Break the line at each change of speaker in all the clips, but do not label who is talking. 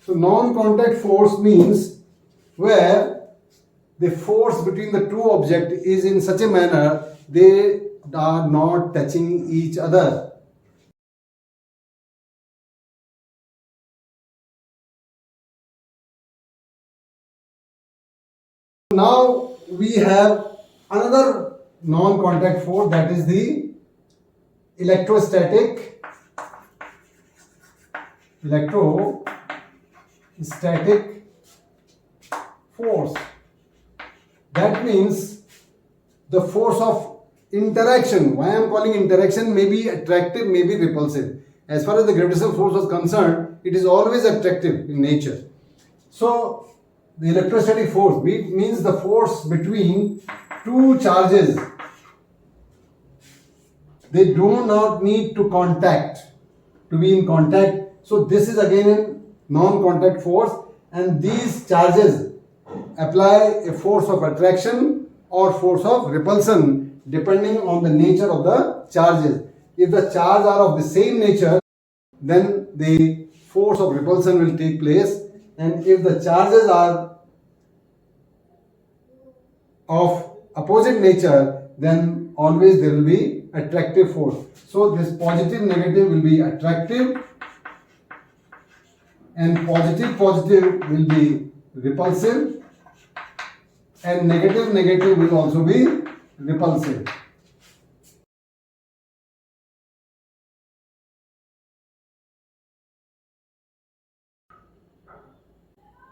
So non-contact force means where the force between the two objects is in such a manner they are not touching each other. Now we have another non-contact force, that is the electrostatic force. That means the force of interaction. Why I am calling interaction? May be attractive, may be repulsive. As far as the gravitational force is concerned, it is always attractive in nature. So the electrostatic force means the force between two charges. They do not need to be in contact. So this is again a non-contact force, and these charges apply a force of attraction or force of repulsion depending on the nature of the charges. If the charges are of the same nature, then the force of repulsion will take place, and if the charges are of opposite nature, then always there will be attractive force. So this positive negative will be attractive, and positive will be repulsive, and negative will also be repulsive.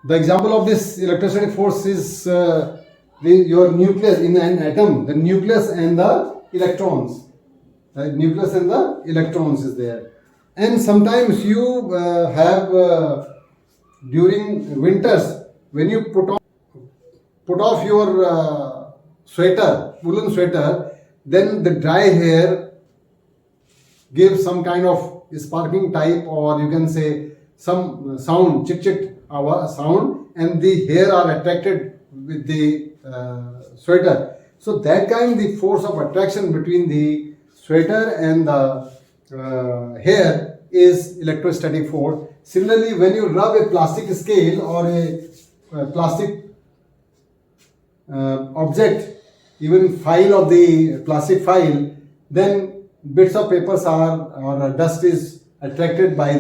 The example of this electrostatic force is your nucleus in an atom, the nucleus and the electrons. The nucleus and the electrons is there. And sometimes you have during winters, when you put off your woolen sweater, then the dry hair gives some kind of sparking type, or you can say some sound, chit sound, and the hair are attracted with the sweater. So that kind, the force of attraction between the sweater and the hair is electrostatic force. Similarly, when you rub a plastic scale or a plastic object, even file of the plastic file, then bits of papers or dust is attracted by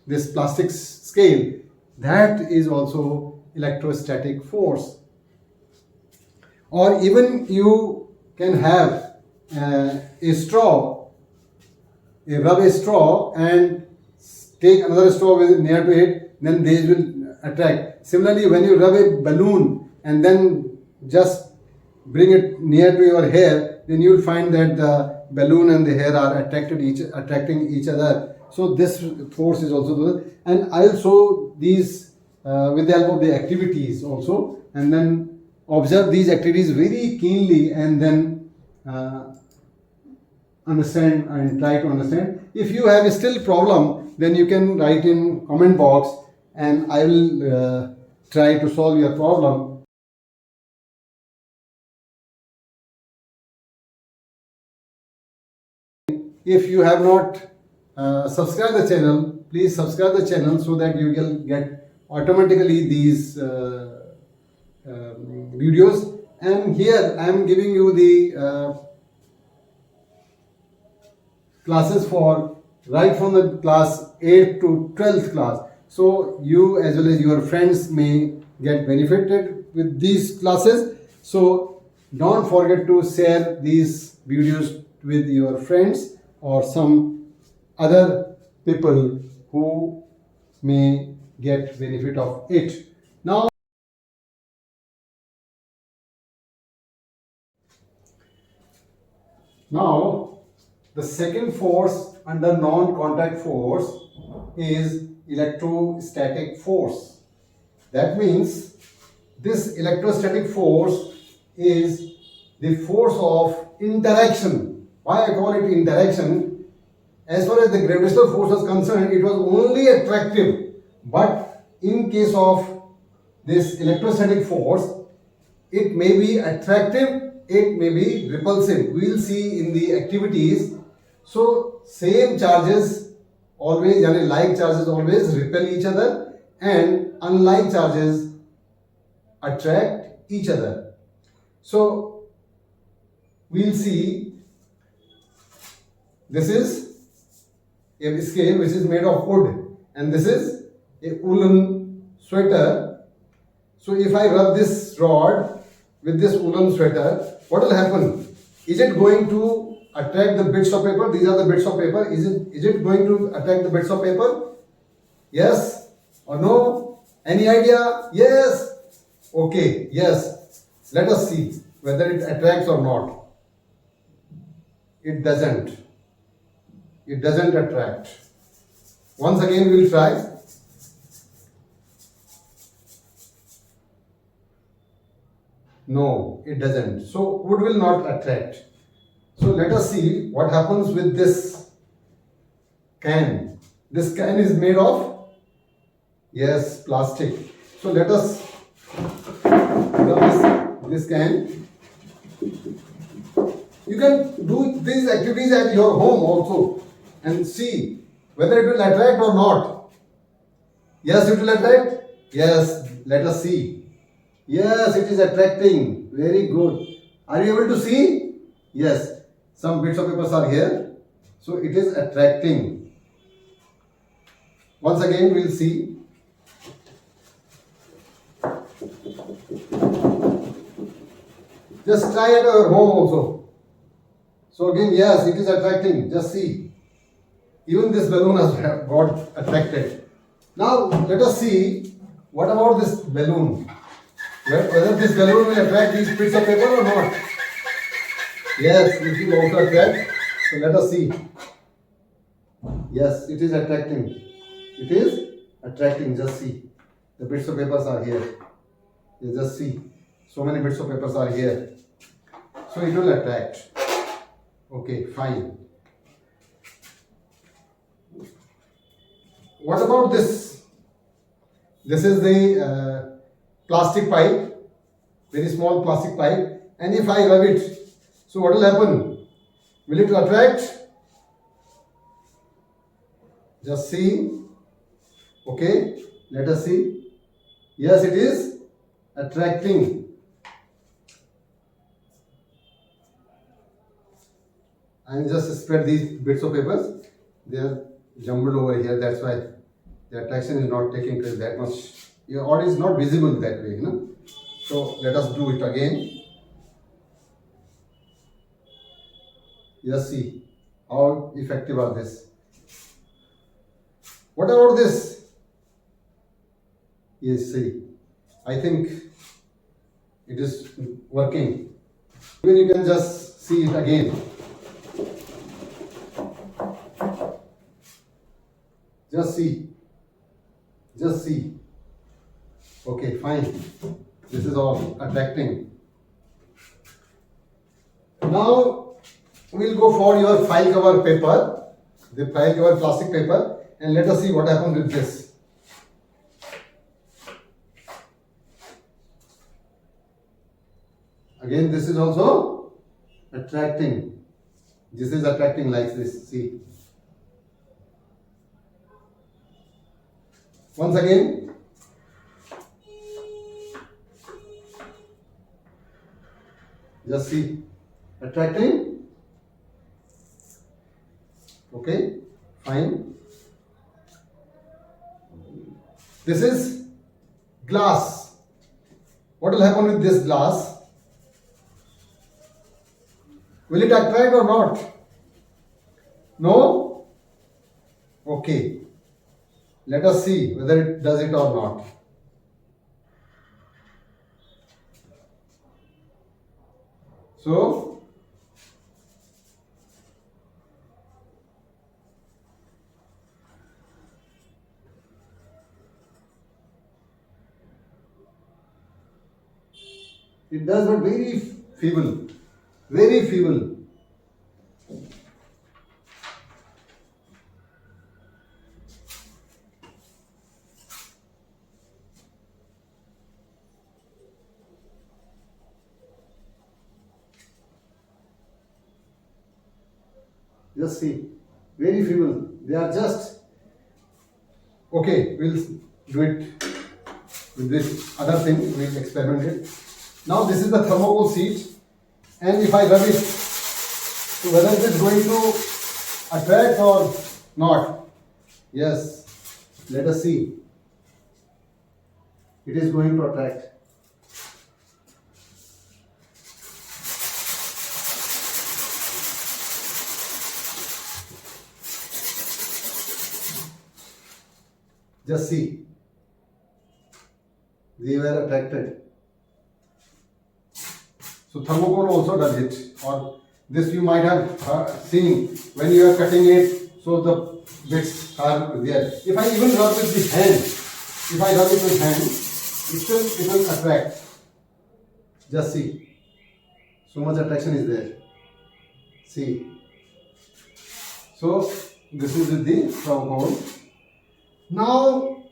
this plastic scale. That is also electrostatic force. Or even you can have a straw, rub a straw and take another straw near to it, then they will attract. Similarly, when you rub a balloon and then just bring it near to your hair, then you will find that the balloon and the hair are attracting each other. So this force is also there. And I'll show these with the help of the activities also, and then observe these activities very keenly and then understand and try to understand. If you have still problem, then you can write in comment box and I will try to solve your problem. If you have not subscribed the channel, please subscribe the channel so that you will get automatically these videos. And here I am giving you the classes for right from the class 8th to 12th class. So you as well as your friends may get benefited with these classes. So don't forget to share these videos with your friends or some other people who may get benefit of it. Now the second force under non-contact force is electrostatic force. That means this electrostatic force is the force of interaction. Why I call it interaction? As far as the gravitational force is concerned, it was only attractive. But in case of this electrostatic force, it may be attractive, it may be repulsive. We will see in the activities. So same charges always, like charges always repel each other, and unlike charges attract each other. So we'll see, this is a scale which is made of wood and this is a woolen sweater. So if I rub this rod with this woolen sweater, what will happen? Is it going to attract the bits of paper? These are the bits of paper. Is it going to attract the bits of paper? Yes or no? Any idea? Yes. Okay, yes. Let us see whether it attracts or not. It doesn't. It doesn't attract. Once again we will try. No, it doesn't. So wood will not attract. So let us see what happens with this can. This can is made of, yes, plastic. So let us rub this can. You can do these activities at your home also and see whether it will attract or not. Yes, it will attract. Yes, let us see. Yes, it is attracting. Very good. Are you able to see? Yes. Some bits of papers are here. So it is attracting. Once again we will see. Just try at your home also. So again, yes, it is attracting. Just see. Even this balloon has got attracted. Now let us see what about this balloon. Whether this balloon will attract these bits of paper or not. Yes, it will also attract. So let us see. Yes, it is attracting. It is attracting. Just see. The bits of papers are here. You just see. So many bits of papers are here. So it will attract. Okay, fine. What about this? This is the plastic pipe, very small plastic pipe, and if I rub it, so what will happen? Will it attract? Just see. Okay, let us see. Yes, it is attracting. I will just spread these bits of papers. They are jumbled over here, that's why the attraction is not taking place that much. Or is not visible that way, you know. So let us do it again. Just see how effective are this. What about this? Yes, see. I think it is working. Even you can just see it again. Just see. Just see. Okay, fine. This is all attracting. Now we'll go for your file cover paper, the file cover plastic paper, and let us see what happens with this. Again, this is also attracting. This is attracting like this. See. Once again. Just see, attracting. Okay, fine. This is glass. What will happen with this glass? Will it attract or not? No? Okay. Let us see whether it does it or not. So, it does, but very feeble, very feeble. Just see, very feeble. They are just okay. We'll do it with this other thing. We will experiment it. Now this is the thermocol sheet, and if I rub it, so whether it is going to attract or not. Yes, let us see. It is going to attract. Just see. They were attracted. So thermocol also does it. Or this you might have seen when you are cutting it. So the bits are there. If I even rub with the hand, it will attract. Just see. So much attraction is there. See. So this is with the thermocol. Now,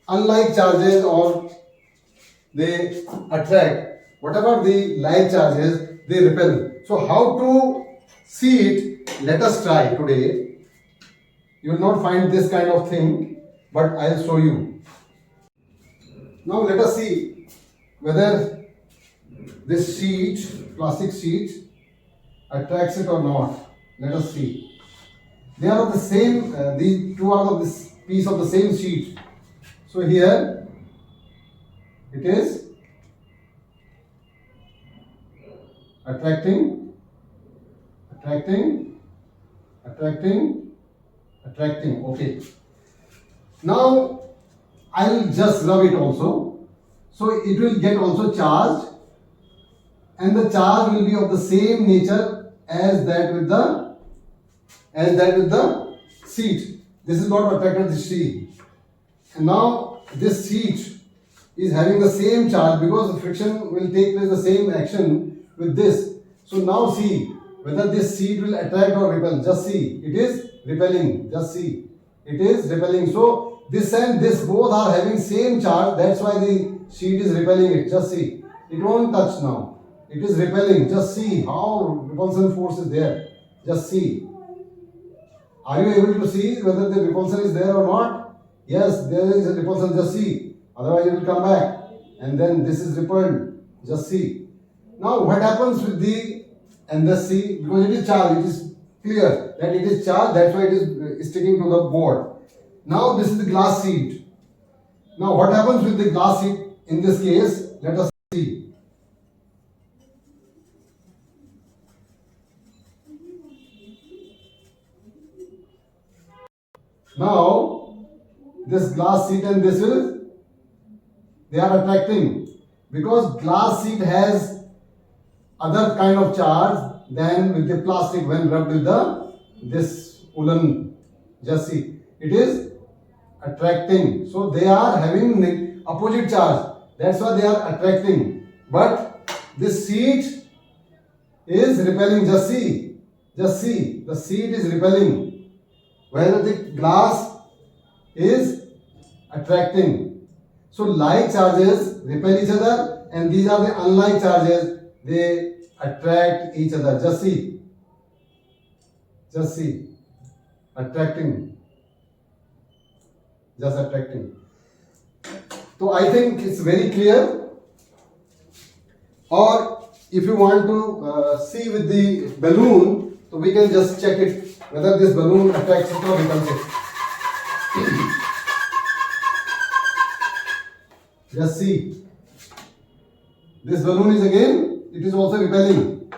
unlike charges or they attract, whatever the like charges, they repel. So how to see it? Let us try today. You will not find this kind of thing, but I will show you. Now let us see whether this sheet, plastic sheet, attracts it or not. Let us see. They are of the same, the two are of this piece of the same sheet. So here it is attracting, okay. Now I will just rub it also. So it will get also charged, and the charge will be of the same nature as that with the sheet. This is what attracted the sheet. And now this sheet is having the same charge because the friction will take place the same action with this. So now see whether this sheet will attract or repel. Just see, it is repelling. Just see, it is repelling. So this and this both are having same charge. That's why the sheet is repelling it. Just see, it won't touch now. It is repelling. Just see how repulsion force is there. Just see. Are you able to see whether the repulsion is there or not? Yes, there is a repulsion. Just see. Otherwise it will come back. And then this is repelled. Just see. Now what happens with the, and the see, because it is charged, it is clear that it is charged, that's why it is sticking to the board. Now this is the glass sheet. Now what happens with the glass sheet in this case? Let us see. Now, this glass sheet and this will, they are attracting because glass sheet has other kind of charge than with the plastic when rubbed with this woolen. Just see, it is attracting. So they are having opposite charge. That's why they are attracting. But this sheet is repelling. Just see, the sheet is repelling. Whether the glass is attracting. So like charges repel each other, and these are the unlike charges, they attract each other. Just see, attracting, just attracting. So I think it's very clear. Or if you want to see with the balloon, so we can just check it whether this balloon attracts it or repels it. Just see. This balloon is again, it is also repelling.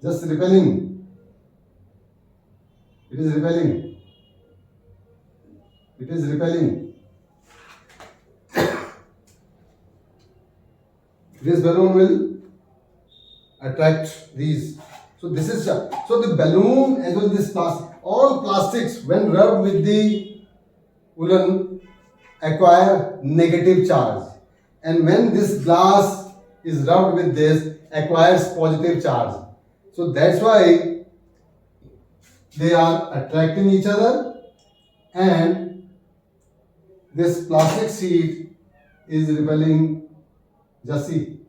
Just repelling. It is repelling. It is repelling. This balloon will attract these. So this is, so the balloon as well as this plastic, all plastics when rubbed with the woolen acquire negative charge, and when this glass is rubbed with this acquires positive charge. So that's why they are attracting each other, and this plastic sheet is repelling. Just see.